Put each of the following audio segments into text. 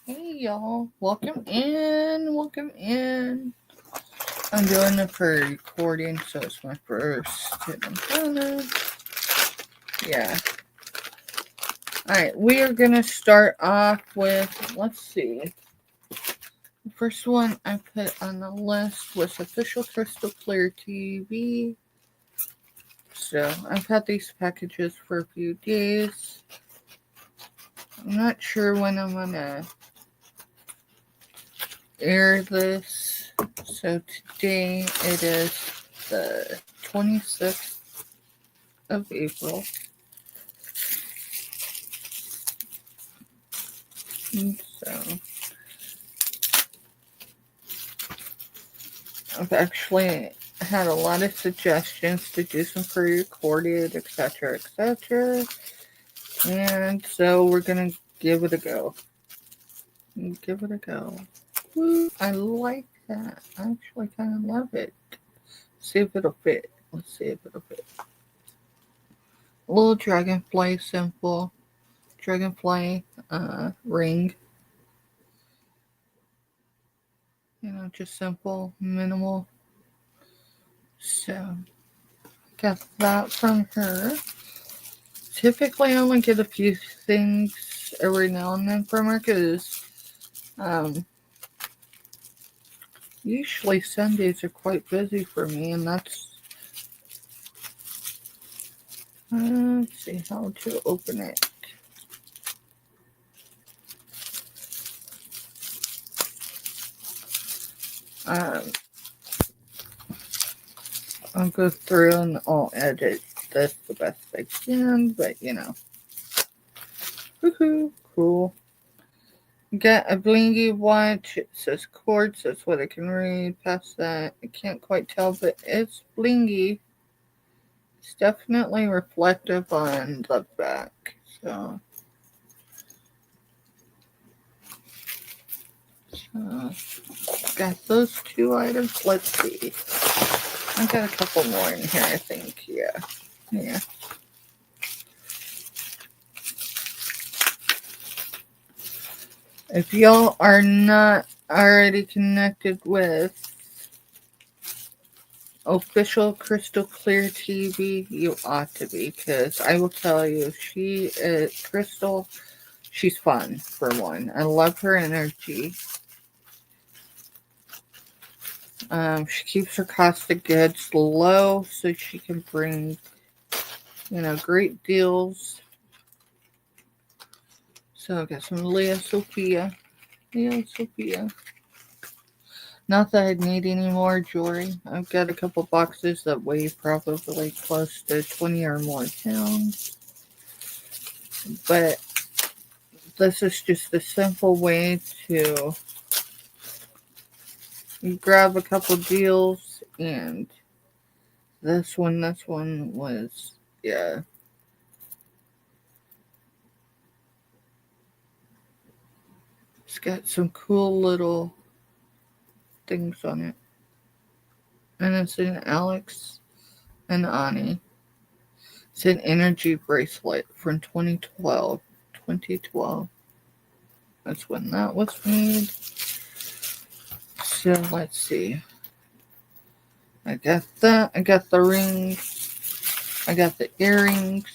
Hey y'all, welcome in. I'm doing the pre-recording, so it's my first yeah. Alright, we are gonna start off with, let's see. The first one I put on the list was Official Crystal Clear TV. So I've had these packages for a few days. I'm not sure when I'm gonna air this. So today it is the 26th of April. So I've actually had a lot of suggestions to do some pre-recorded, etc., etc. And so we're gonna give it a go. Give it a go. Woo, I like that. I actually kind of love it. See if it'll fit. Let's see if it'll fit. A little dragonfly symbol. Dragonfly ring. You know, just simple, minimal. So, got that from her. Typically, I only get a few things every now and then from her because usually Sundays are quite busy for me, and that's. Let's see how to open it. I'll go through and I'll edit this the best I can, but you know. Woohoo, cool. Got a blingy watch. It says quartz. That's what I can read. Past that, I can't quite tell, but it's blingy. It's definitely reflective on the back. So got those two items. Let's see. I got a couple more in here, I think. Yeah. If y'all are not already connected with Official Crystal Clear TV, you ought to be, because I will tell you, she is Crystal. She's fun, for one. I love her energy. She keeps her cost of goods low so she can bring, great deals. So I got some Leah Sophia. Not that I'd need any more jewelry. I've got a couple boxes that weigh probably close to 20 or more pounds. But this is just a simple way to grab a couple deals, and this one was, yeah. It's got some cool little things on it. And it's an Alex and Ani. It's an energy bracelet from 2012. 2012. That's when that was made. So let's see. I got that. I got the rings. I got the earrings.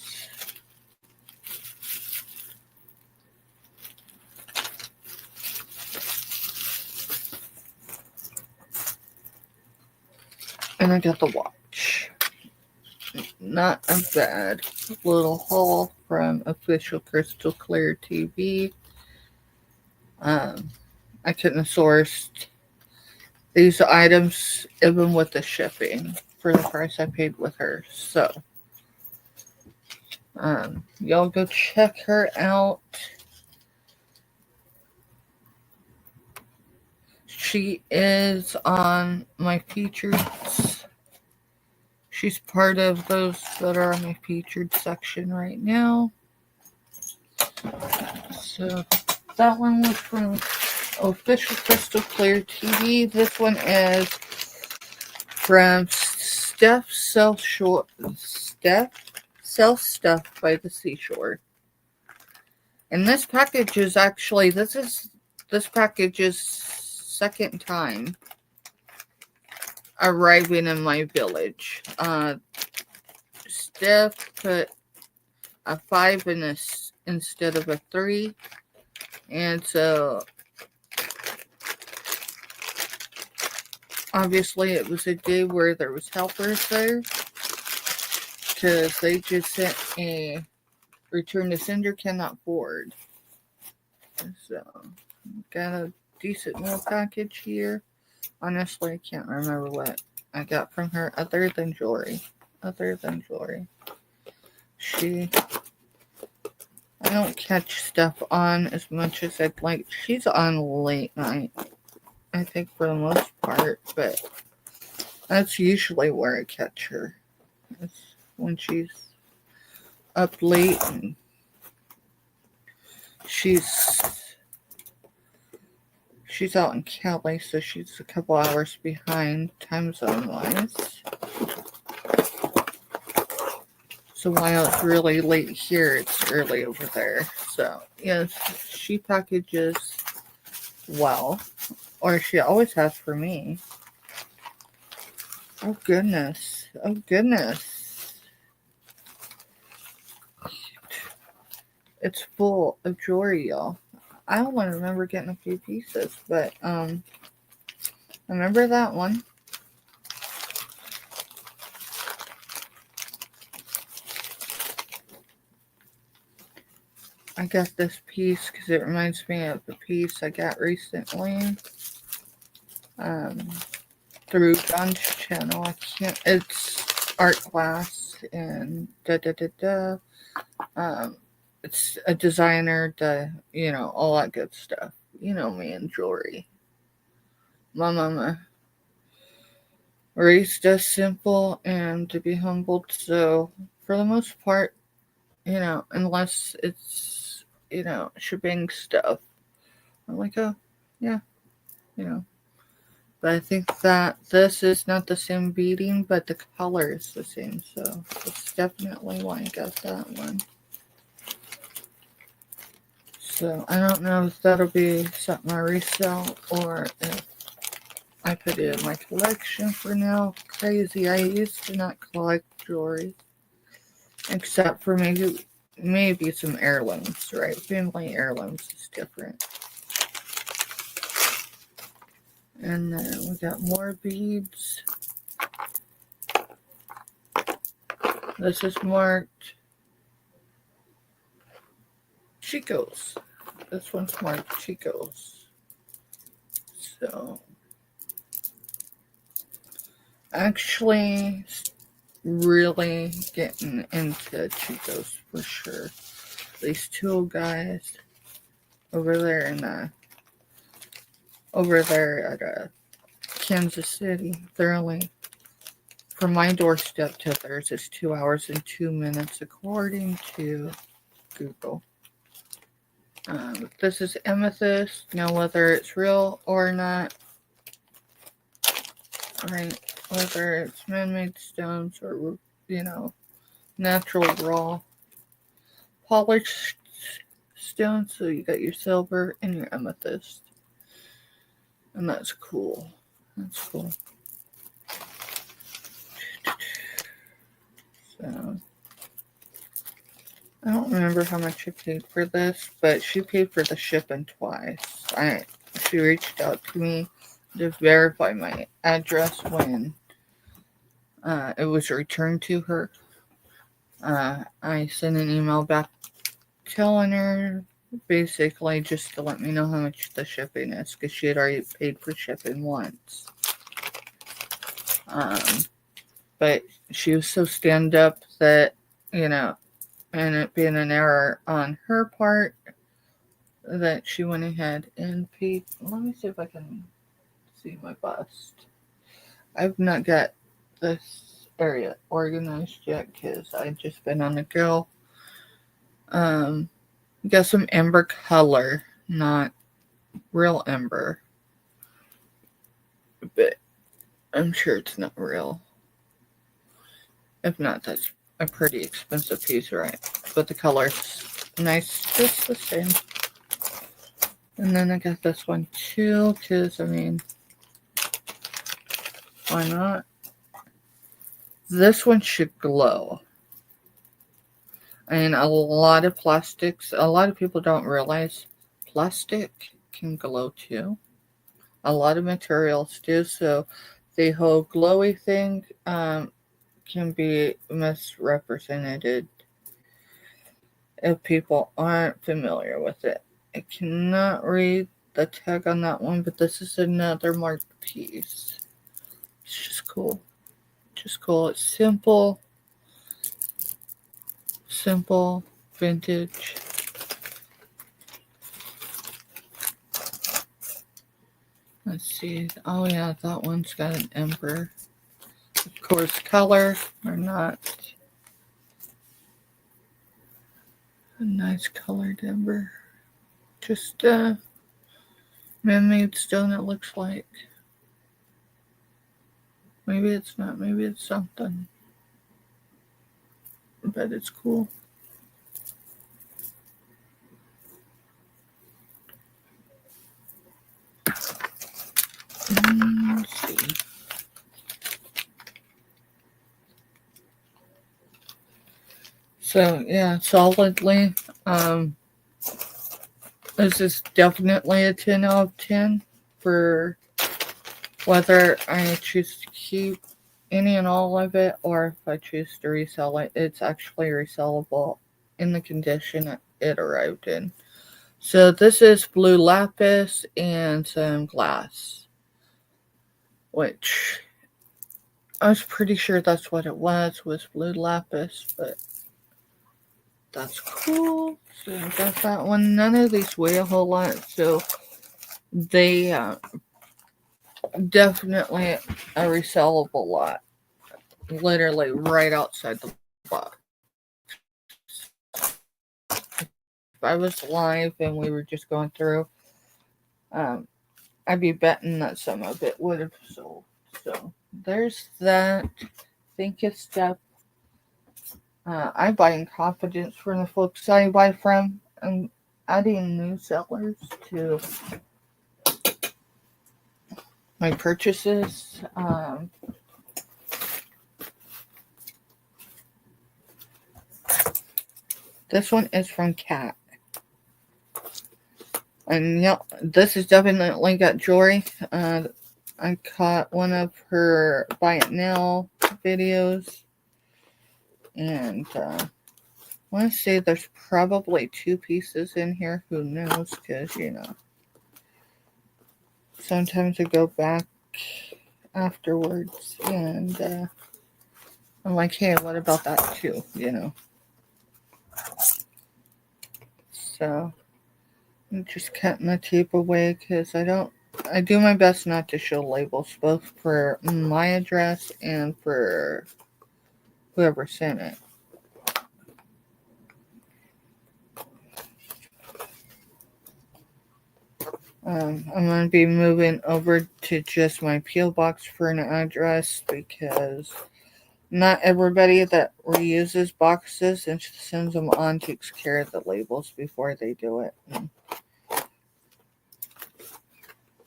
And I got the watch. Not a bad little haul from Official Crystal Clear TV. I couldn't have sourced these items even with the shipping for the price I paid with her. So, y'all go check her out. She is on my features. She's part of those that are on my featured section right now. So that one was from Official Crystal Clear TV. This one is from Steph Self Stuff by the Seashore. And this package is actually, this is this package is second time arriving in my village. Steph put a 5 in this instead of a 3. And so obviously it was a day where there was helpers there, because they just sent a return to sender cannot forward. So got a decent little package here. Honestly, I can't remember what I got from her other than jewelry. I don't catch stuff on as much as I'd like. She's on late night, I think, for the most part, but that's usually where I catch her. It's when she's up late and she's out in Cali, so she's a couple hours behind time zone wise. So while it's really late here, it's early over there. So yes, she packages well, or she always has for me. Oh goodness. It's full of jewelry, y'all. I only remember getting a few pieces, but I remember that one. I got this piece because it reminds me of the piece I got recently through John's channel. It's art class and it's a designer, all that good stuff. You know me and jewelry. My mama raised us simple and to be humbled, so for the most part, unless it's, shipping stuff, I'm like, oh, yeah, But I think that this is not the same beading, but the color is the same, so that's definitely why I got that one. So I don't know if that'll be something I resell or if I put it in my collection for now. Crazy, I used to not collect jewelry, except for maybe some heirlooms, right? Family heirlooms is different. And then we got more beads. This is marked Chico's. This one's marked Chico's. So, actually, really getting into Chico's for sure. These two guys over there at Kansas City, they're only, from my doorstep to theirs is 2 hours and 2 minutes according to Google. This is amethyst. Now whether it's real or not, right? Whether it's man-made stones or, natural raw polished stones. So you got your silver and your amethyst. And that's cool. So I don't remember how much she paid for this, but she paid for the shipping twice. She reached out to me to verify my address when it was returned to her. I sent an email back telling her basically just to let me know how much the shipping is, because she had already paid for shipping once. But she was so stand up that, and it being an error on her part, that she went ahead and paid. Let me see if I can see my bust. I've not got this area organized yet because I've just been on the go. Got some amber color, not real amber, but I'm sure it's not real. If not, that's a pretty expensive piece, right? But the color's nice, just the same. And then I got this one too, because, I mean, why not? This one should glow. I mean, a lot of plastics, a lot of people don't realize plastic can glow too. A lot of materials do, so the whole glowy thing can be misrepresented if people aren't familiar with it. I cannot read the tag on that one, but this is another marked piece. It's just cool. Just cool. It's simple, vintage. Let's see. Oh yeah, that one's got an emperor. Of course, color or not. A nice colored ember. Just man-made stone, it looks like. Maybe it's not. Maybe it's something. But it's cool. Let's see. So yeah, solidly. This is definitely a 10 out of 10 for whether I choose to keep any and all of it or if I choose to resell it. It's actually resellable in the condition it arrived in. So this is blue lapis and some glass, which I was pretty sure that's what it was blue lapis, but that's cool. So I got that one. None of these weigh a whole lot, so they definitely a resellable lot. Literally right outside the box. If I was live and we were just going through, I'd be betting that some of it would have sold. So there's that. Think it's stuff. I buy in confidence from the folks I buy from. I'm adding new sellers to my purchases. This one is from Kat. And yeah, this is definitely got jewelry. I caught one of her buy it now videos. And I want to say there's probably 2 pieces in here. Who knows? Because, you know, sometimes I go back afterwards and I'm like, hey, what about that too? You know. So I'm just cutting the tape away because I do my best not to show labels, both for my address and for whoever sent it. I'm going to be moving over to just my P.O. box for an address because not everybody that reuses boxes and sends them on takes care of the labels before they do it.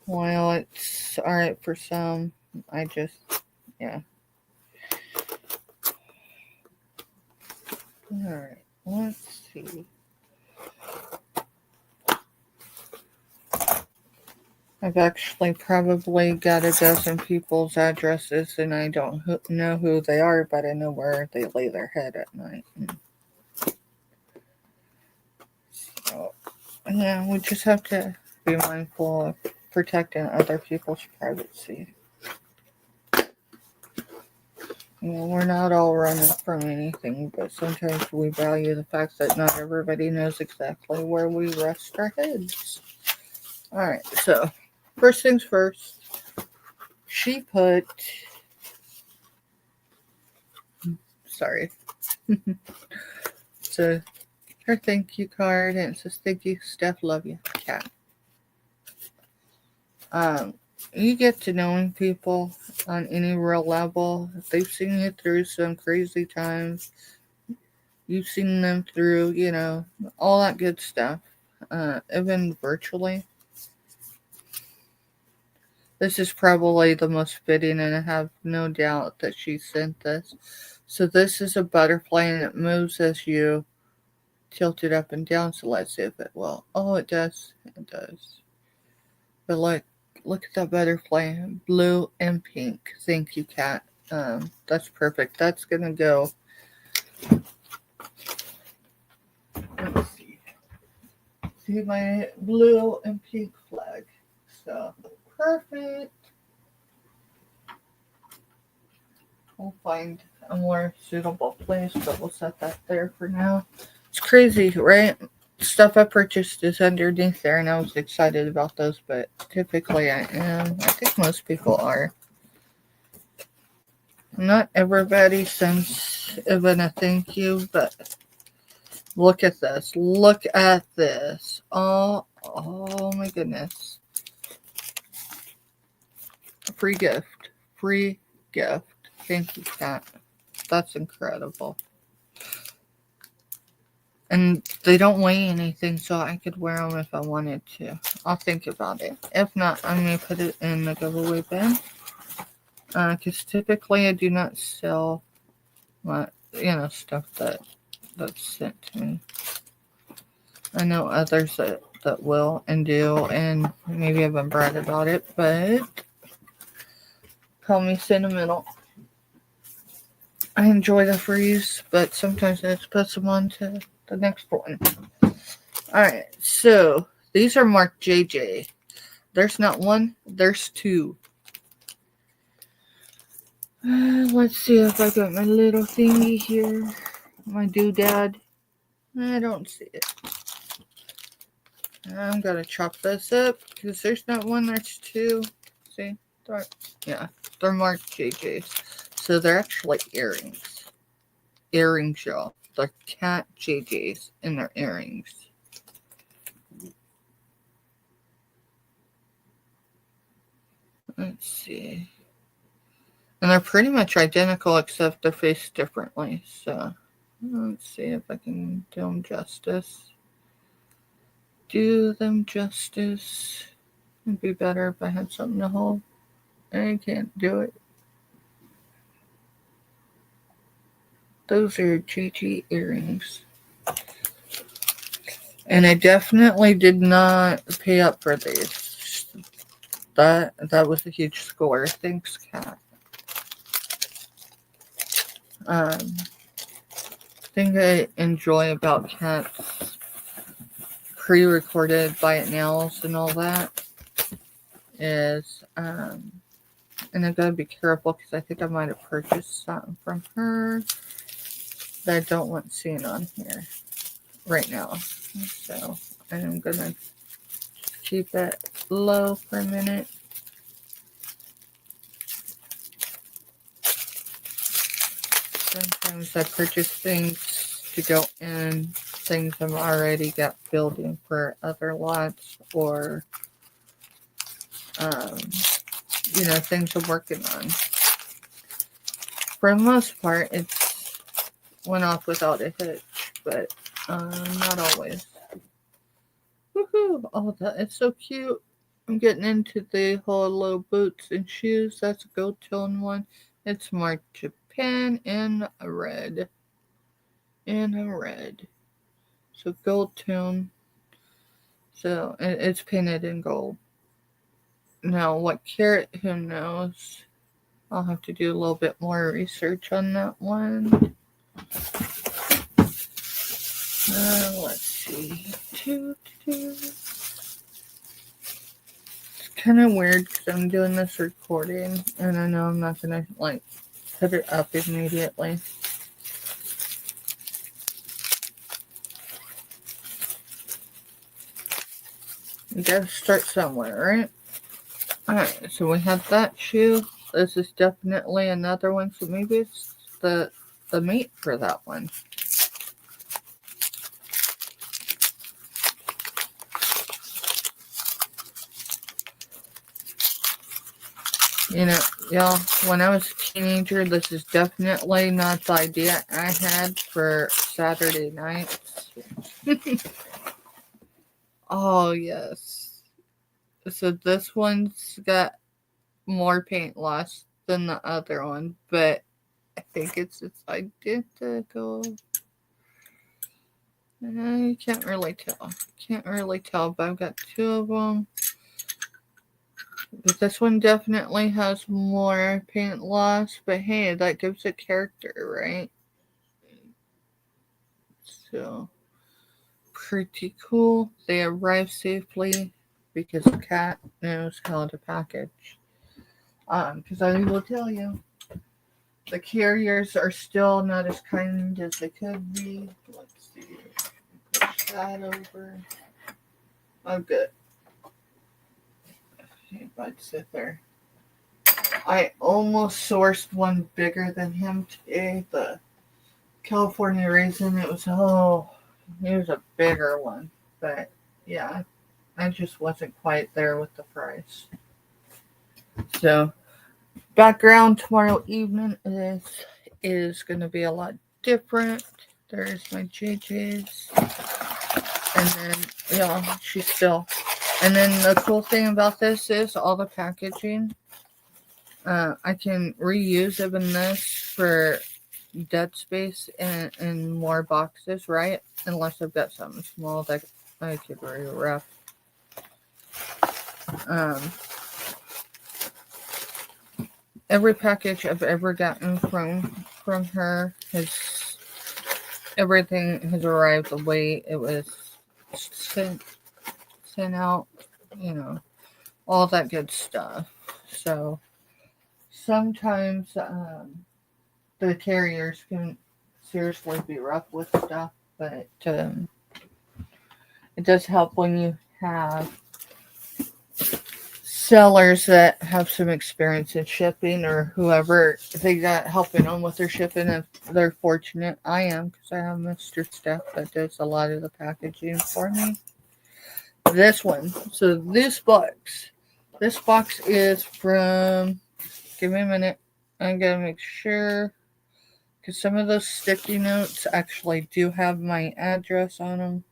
While it's alright for some, yeah. Alright, let's see. I've actually probably got a dozen people's addresses and I don't know who they are, but I know where they lay their head at night. So, yeah, we just have to be mindful of protecting other people's privacy. You know, we're not all running from anything, but sometimes we value the fact that not everybody knows exactly where we rest our heads. Alright, so first things first, she put, sorry, so her thank you card, and it says, thank you, Steph, love you, Kat. You get to knowing people on any real level. They've seen you through some crazy times. You've seen them through, you know, all that good stuff, even virtually. This is probably the most fitting, and I have no doubt that she sent this. So this is a butterfly, and it moves as you tilt it up and down. So let's see if it will. Oh, it does. It does. But look at that butterfly, blue and pink. Thank you, Kat. That's perfect. That's gonna go. Let's see. See my blue and pink flag. So perfect. We'll find a more suitable place, but we'll set that there for now. It's crazy, right? Stuff I purchased is underneath there, and I was excited about those, but typically I am. I think most people are. Not everybody sends even a thank you, but look at this. Look at this. Oh my goodness. Free gift. Free gift. Thank you, Kat. That's incredible. And they don't weigh anything, so I could wear them if I wanted to. I'll think about it. If not, I'm going to put it in the giveaway bin. Because typically I do not sell my, stuff that's sent to me. I know others that will and do, and maybe I haven't brag about it, but call me sentimental. I enjoy the freeze, but sometimes I just put them on to the next one. Alright, so these are marked JJ. There's not one, there's two. Let's see if I got my little thingy here. My doodad. I don't see it. I'm going to chop this up because there's not one, there's two. See? They're marked JJs. So they're actually earrings. Earrings, y'all. They're cat JJs and they're earrings. Let's see. And they're pretty much identical except they're faced differently. So let's see if I can do them justice. It'd be better if I had something to hold. I can't do it. Those are JJ earrings. And I definitely did not pay up for these. That was a huge score. Thanks, Kat. Thing I enjoy about Kat's pre-recorded buy it nows and all that is, and I gotta be careful because I think I might have purchased something from her that I don't want seen on here right now. So I'm gonna keep it low for a minute. Sometimes I purchase things to go in things I've already got filled in for other lots or, things I'm working on. For the most part, it's went off without a hitch, but not always. Woohoo! Oh, that is so cute. I'm getting into the whole low boots and shoes. That's a gold tone one. It's marked Japan in red. So gold tone. So it's painted in gold. Now, what carat? Who knows? I'll have to do a little bit more research on that one. Let's see. It's kind of weird because I'm doing this recording, and I know I'm not gonna put it up immediately. You gotta start somewhere, right? Alright, so we have that shoe. This is definitely another one, so maybe it's the mate for that one. Y'all, when I was a teenager, this is definitely not the idea I had for Saturday nights. Oh, yes. So this one's got more paint loss than the other one, but I think it's identical. You can't really tell. Can't really tell, but I've got two of them. But this one definitely has more paint loss, but hey, that gives it character, right? So, pretty cool. They arrived safely because the cat knows how to package. Because I will tell you, the carriers are still not as kind as they could be. Let's see. Push that over. Oh, good. Okay, Bud, sit there. I almost sourced one bigger than him today. The California raisin. It was a bigger one, but yeah, I just wasn't quite there with the price. So, background tomorrow evening is going to be a lot different. There's my JJ's, and then she's still. And then the cool thing about this is all the packaging. I can reuse even this for dead space and more boxes, right? Unless I've got something small that I could rewrap. Every package I've ever gotten from her everything has arrived the way it was sent out, all that good stuff. So sometimes the carriers can seriously be rough with stuff, but it does help when you have sellers that have some experience in shipping, or whoever they got helping them with their shipping, if they're fortunate. I am, because I have Mr. Steph that does a lot of the packaging for me. This one, so this box is from, give me a minute, I gotta make sure, because some of those sticky notes actually do have my address on them.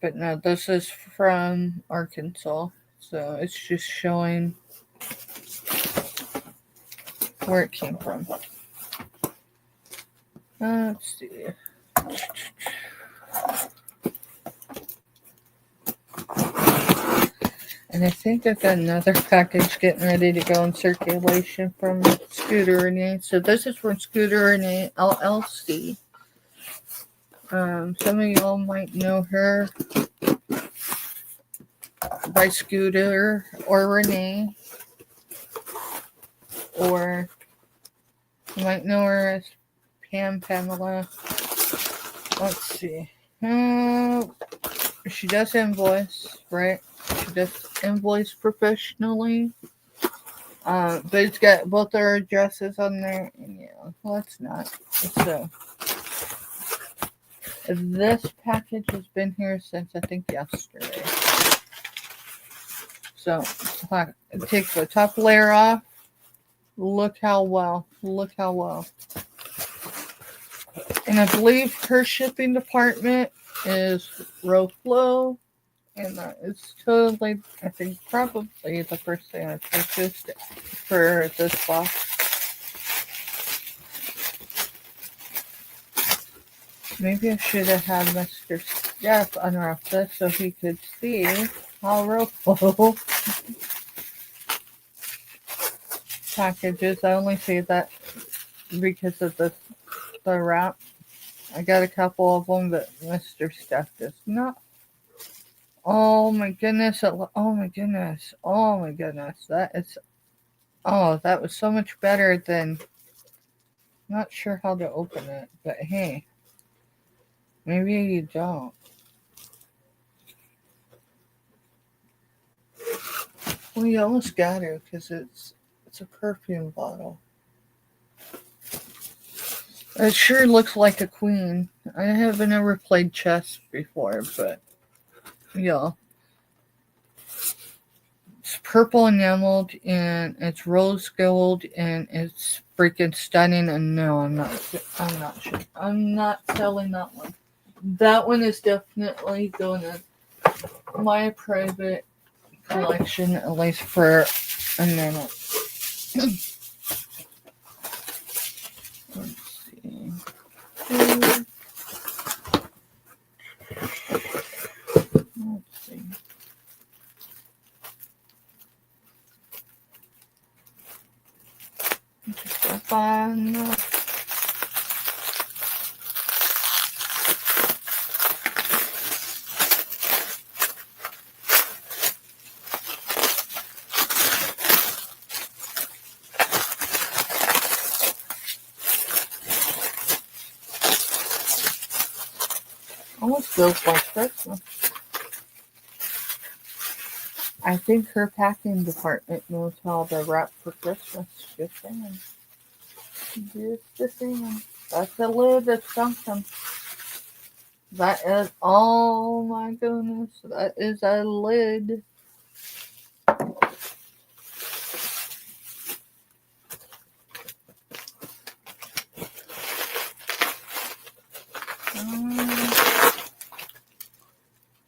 But no, this is from Arkansas, so it's just showing where it came from. Let's see. And I think I've got another package getting ready to go in circulation from Scooter Renee. So this is from Scooter Renee LLC. Some of y'all might know her by Scooter or Renee, or you might know her as Pamela. Let's see. She does invoice, right? She does invoice professionally. But it's got both our addresses on there, and let's not. So this package has been here since I think yesterday. So take the top layer off. Look how well. And I believe her shipping department is RoFlow. And that is totally, I think, probably the first thing I purchased for this box. Maybe I should have had Mr. Steph unwrap this so he could see how RoFlow packages. I only see that because of the wrap. I got a couple of them, but Mr. Steph does not. Oh my goodness. Oh my goodness. That was so much better than, not sure how to open it, but hey, maybe you don't. Well, you almost got to, because it's a perfume bottle. It sure looks like a queen. I haven't ever played chess before, but yeah. It's purple enameled, and it's rose gold, and it's freaking stunning. And no, I'm not sure. I'm not selling that one. That one is definitely going to my private collection, at least for a minute. Let's see. Let's see. Just fun. Almost feels like Christmas. I think her packing department knows how to wrap for Christmas. Just saying. Just saying. That's a lid of something. That is, oh my goodness, that is a lid.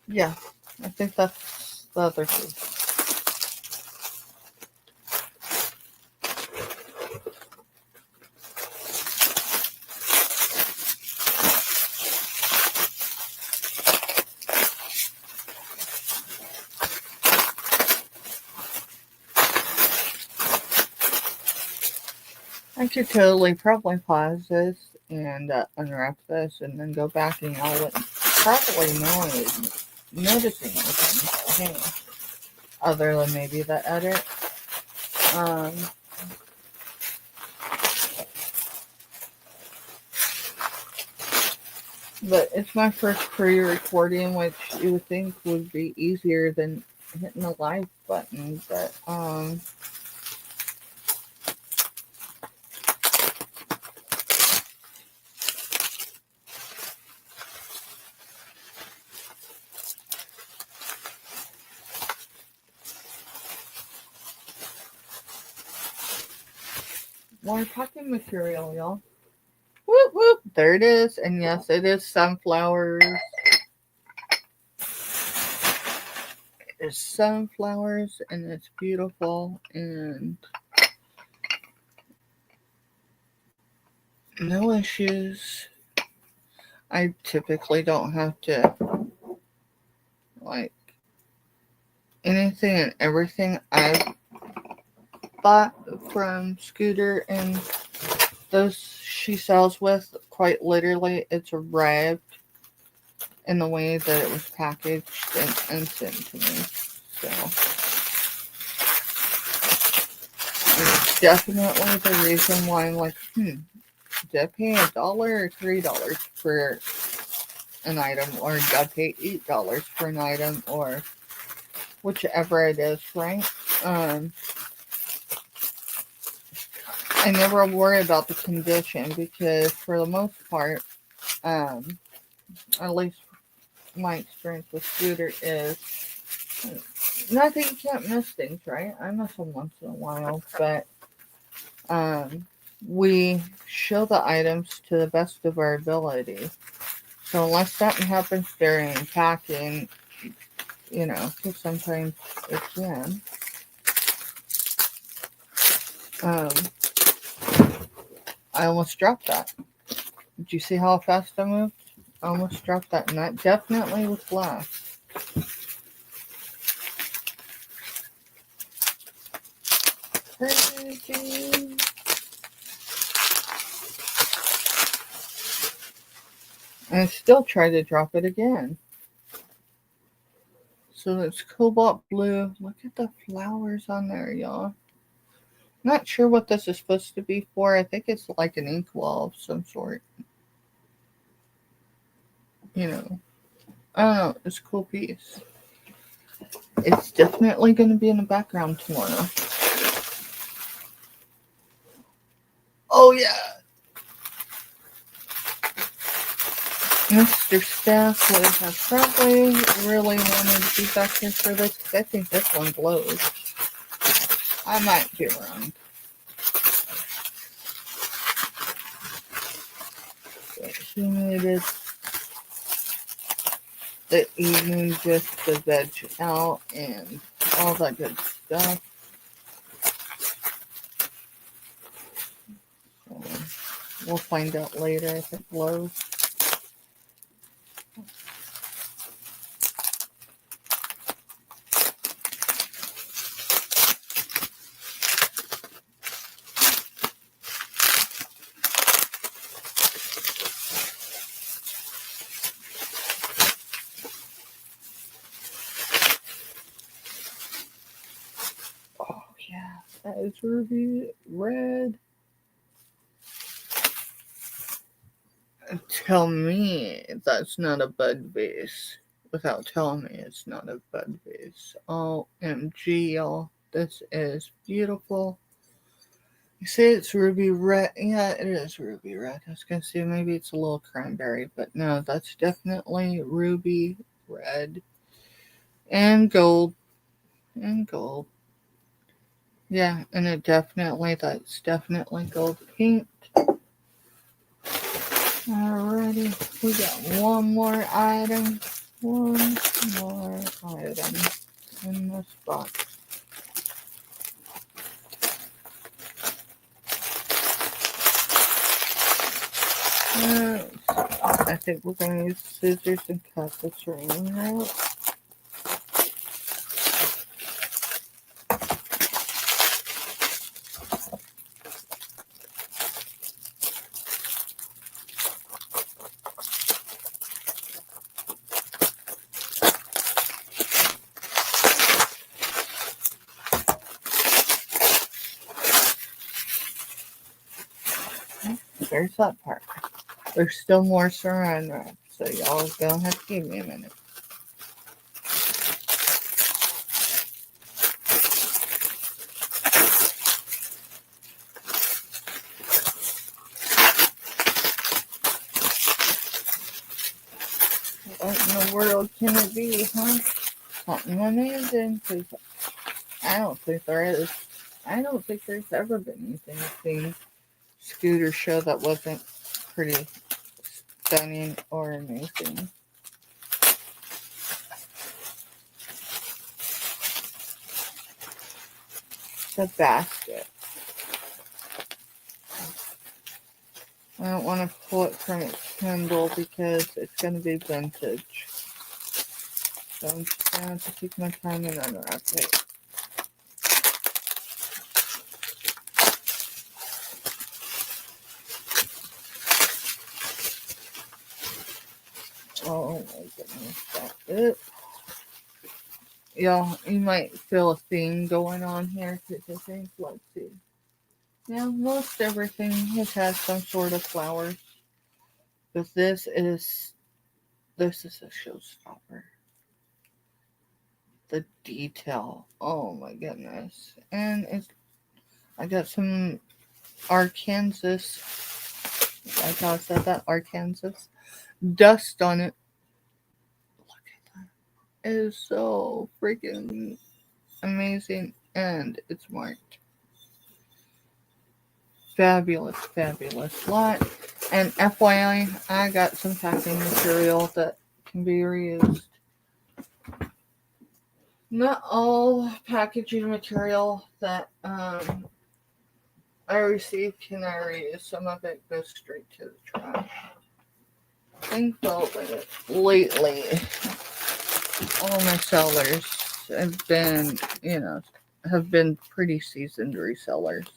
Yeah, I think that's the other two. I could totally probably pause this and unwrap this and then go back and I wouldn't probably noticing anything other than maybe the edit. But it's my first pre-recording, which you would think would be easier than hitting the live button, but more packing material, y'all. Whoop whoop! There it is, and yes, it is sunflowers. It's sunflowers, and it's beautiful, and no issues. I typically don't have to, like, anything and everything I've bought from Scooter and those she sells with, quite literally, it's arrived in the way that it was packaged and sent to me. So, it's definitely the reason why I'm like, did I pay $1 or $3 for an item, or did I pay $8 for an item, or whichever it is, right? I never worry about the condition because for the most part, at least my experience with Scooter is, not that you can't miss things, right? I miss them once in a while, but we show the items to the best of our ability. So unless something happens during packing, because sometimes it can. I almost dropped that. Did you see how fast I moved? I almost dropped that, and that definitely was glass. Crazy. And I still tried to drop it again. So it's cobalt blue. Look at the flowers on there, y'all. Not sure what this is supposed to be for. I think it's like an inkwell of some sort. I don't know. It's a cool piece. It's definitely going to be in the background tomorrow. Oh, yeah. Mr. Staff would have probably really wanted to be back here for this, because I think this one blows. I might be wrong. But he needed the evening just to veg out and all that good stuff. So we'll find out later if it blows. Oh yeah, that is ruby red. Tell me that's not a bud vase without telling me it's not a bud vase. OMG, y'all. This is beautiful. You say it's ruby red. Yeah, it is ruby red. I was going to say maybe it's a little cranberry, but no, that's definitely ruby red. And gold. And gold. Yeah, and that's definitely gold paint. Alrighty, we got one more item. One more item in this box. I think we're going to use scissors and cut this ring out. There's that part. There's still more saran wrap, so y'all gonna have to give me a minute. What in the world can it be, huh? Something amazing, because I don't think there's ever been anything seen Scooter show that wasn't pretty stunning or amazing. The basket. I don't want to pull it from its handle because it's going to be vintage. So I'm just going to have to take my time and unwrap it. Oh my goodness, that's it. Y'all, you might feel a theme going on here because I think, let's see. Yeah, most everything has had some sort of flowers. But this is a showstopper. The detail. Oh my goodness. And I got some Arkansas. Like how I said that, Arkansas. Dust on it. Look at that. It is so freaking amazing. And it's marked. Fabulous, fabulous lot. And FYI, I got some packing material that can be reused. Not all packaging material that I received can I reuse. Some of it goes straight to the trash. Thankfully, lately, all my sellers have been pretty seasoned resellers.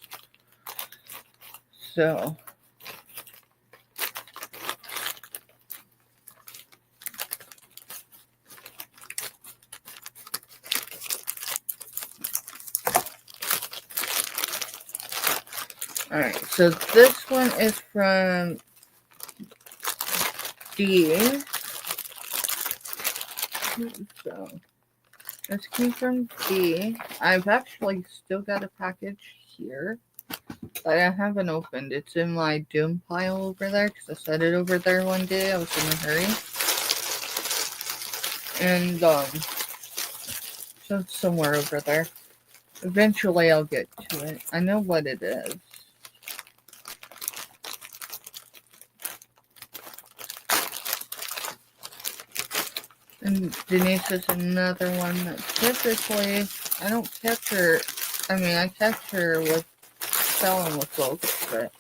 So, alright, so this one is from D. So, this came from D. I've actually still got a package here that I haven't opened. It's in my doom pile over there because I set it over there one day. I was in a hurry. And, so it's somewhere over there. Eventually I'll get to it. I know what it is. And Denise is another one that typically I don't catch her. I mean, I catch her with selling with folks, but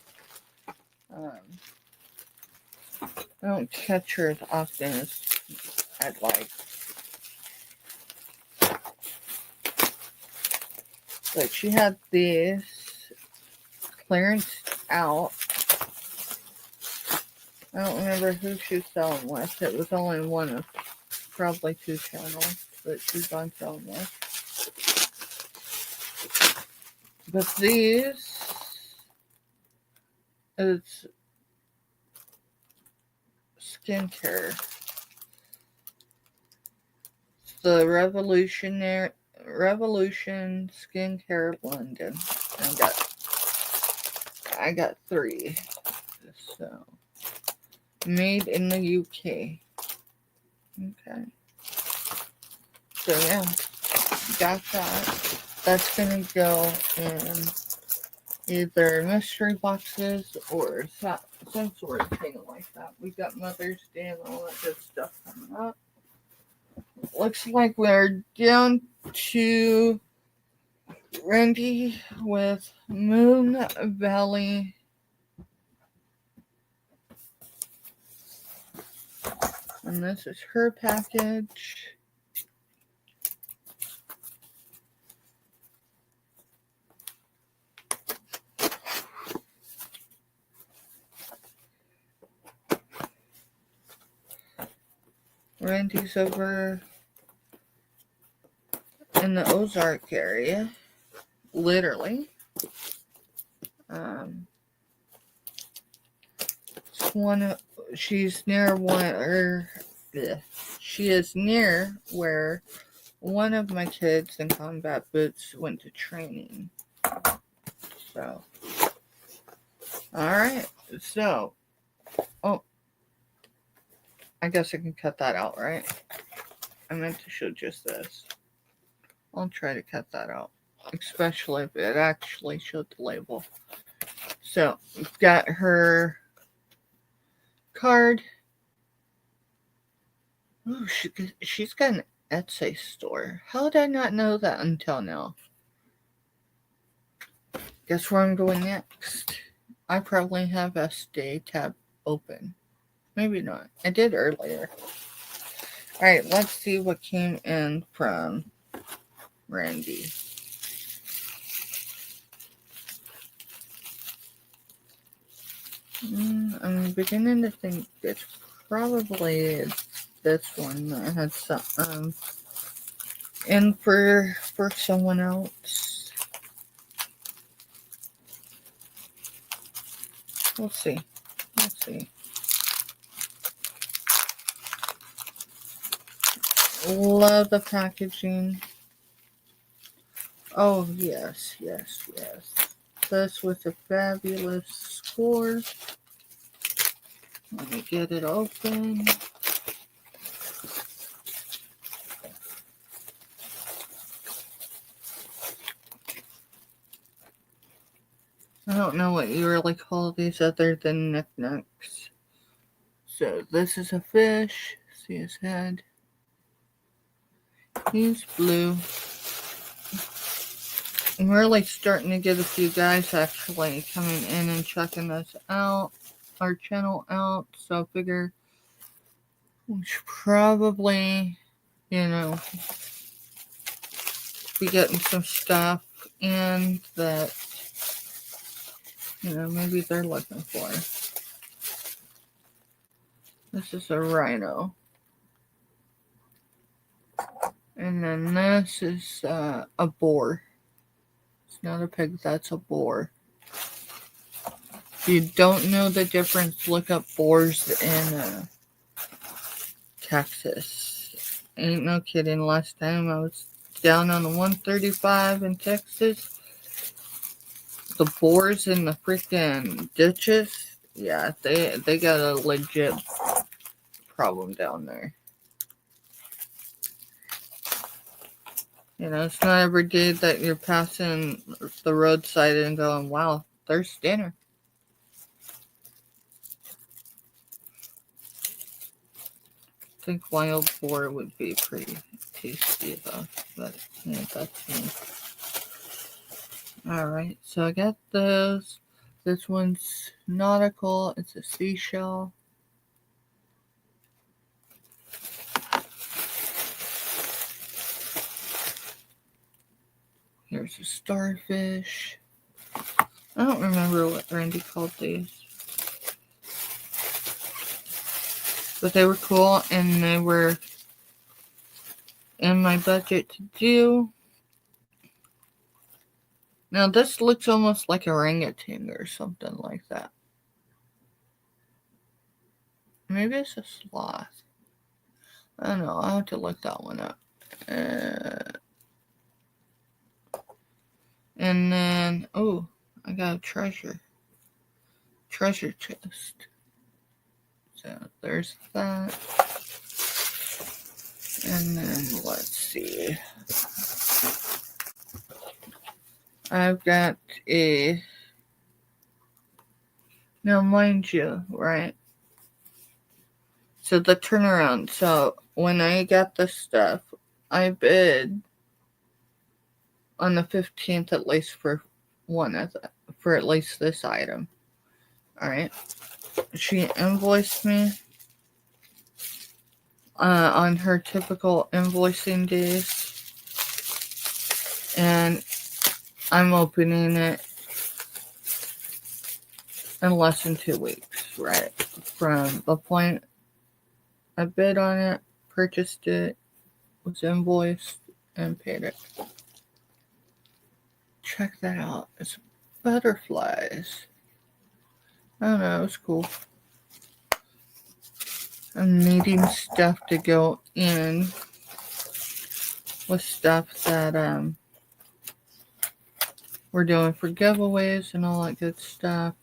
I don't catch her as often as I'd like. But she had these clearance out. I don't remember who she was selling with. It was only one of probably 2 channels that she's on selling with. But these is skincare. It's the Revolution Skincare London. I got 3. So made in the UK. Okay. So yeah, got that. That's gonna go in either mystery boxes or some sort of thing like that. We got Mother's Day and all that good stuff coming up. Looks like we're down to Randy with Moon Valley. And this is her package. Randy's over in the Ozark area, literally. She's near she is near where one of my kids in combat boots went to training. So, alright, so, I guess I can cut that out, right? I meant to show just this. I'll try to cut that out, especially if it actually showed the label. So, we've got her card. Ooh, she's got an Etsy store. How did I not know that until now? Guess where I'm going next? I probably have SD tab open. Maybe not. I did earlier. Alright, let's see what came in from Randy. I'm beginning to think it's probably this one that had some in for someone else. We'll see. Love the packaging. Oh, yes. This with a fabulous score. Let me get it open. I don't know what you really call these other than knickknacks. So this is a fish. See his head. He's blue. I'm really starting to get a few guys actually coming in and checking us out, our channel out. So I figure we should probably, be getting some stuff in that, maybe they're looking for. This is a rhino. And then this is a boar. It's not a pig, that's a boar. If you don't know the difference, look up boars in Texas. Ain't no kidding. Last time I was down on the 135 in Texas, the boars in the freaking ditches, yeah, they got a legit problem down there. It's not every day that you're passing the roadside and going, wow, there's dinner. think wild boar would be pretty tasty though, but yeah, that's me. Alright, so I got those. This one's nautical, it's a seashell. Here's a starfish. I don't remember what Randy called these. But they were cool and they were in my budget to do. Now this looks almost like a orangutan or something like that. Maybe it's a sloth. I don't know. I'll have to look that one up. And then, oh, I got a treasure chest. So there's that. And then let's see. I've got a, now mind you, right? So the turnaround. So when I got this stuff, I bid on the 15th at least for for at least this item. Alright. She invoiced me on her typical invoicing days. And I'm opening it in less than 2 weeks, right? From the point I bid on it, purchased it, was invoiced, and paid it. Check that out. It's butterflies. I don't know, it was cool. I'm needing stuff to go in with stuff that we're doing for giveaways and all that good stuff.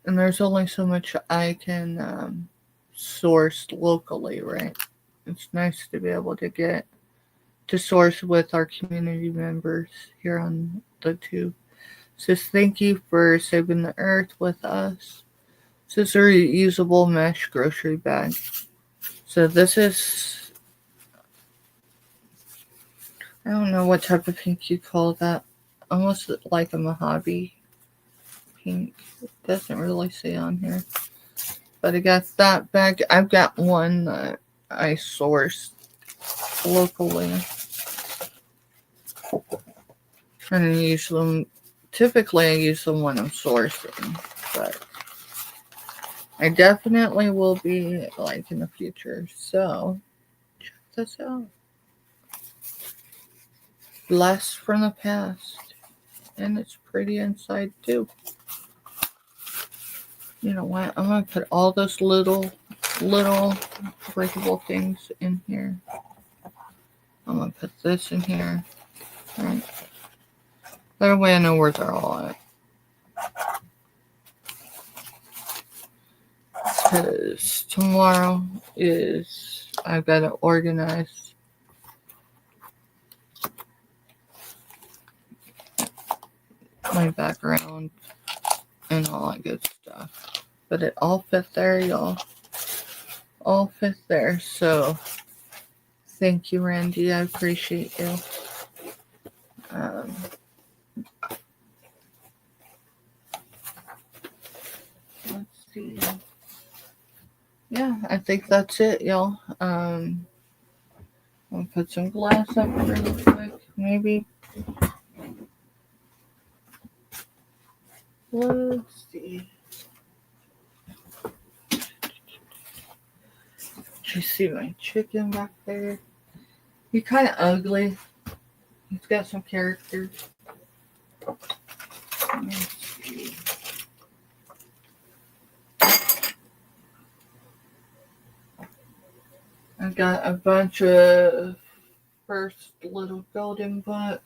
And there's only so much I can source locally, right? It's nice to be able to get to source with our community members here on the tube. Says thank you for saving the earth with us. This is a reusable mesh grocery bag. So this is, I don't know what type of pink you call that. Almost like a Mojave pink. It doesn't really say on here. But I got that bag. I've got one that I sourced locally. And I use them. Typically, I use them when I'm sourcing. But I definitely will be like in the future. So, check this out. Blast from the past. And it's pretty inside too. You know what? I'm going to put all those little breakable things in here. I'm going to put this in here. All right. That way I know where they're all at. Because tomorrow is, I've got to organize my background and all that good stuff. But it all fit there, y'all. All fit there. So, thank you, Randy. I appreciate you. Let's see. Yeah, I think that's it, y'all. I'll put some glass up really quick, maybe. Let's see. Did you see my chicken back there? He's kind of ugly. He's got some character. Let's see. I got a bunch of first little golden books.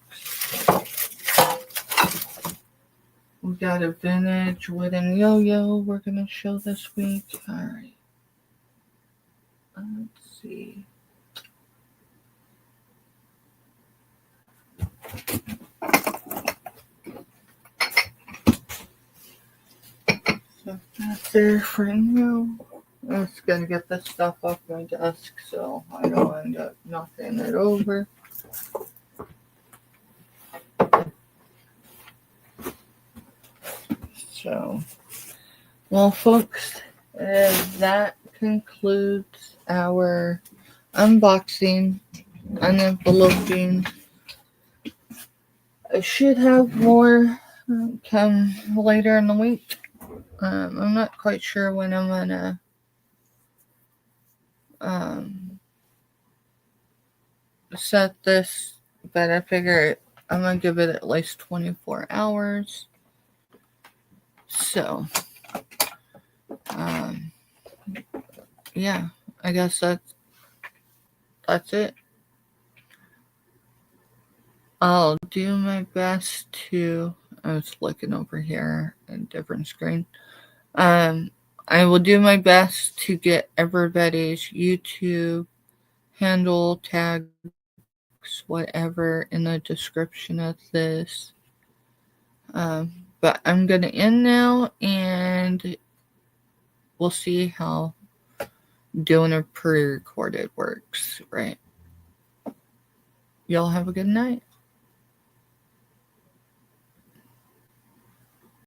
We got a vintage wooden yo-yo we're going to show this week. Alright. Let's see. So that's there for now. I'm just gonna get this stuff off my desk so I don't end up knocking it over. So, well, folks, that concludes our unboxing, unenveloping. I should have more come later in the week. I'm not quite sure when I'm gonna set this, but I figure I'm gonna give it at least 24 hours. So, yeah, I guess that's it. I'll do my best to. I was looking over here at a different screen. I will do my best to get everybody's YouTube handle, tags, whatever in the description of this. But I'm gonna end now, and we'll see how doing a pre-recorded works, right? Y'all have a good night.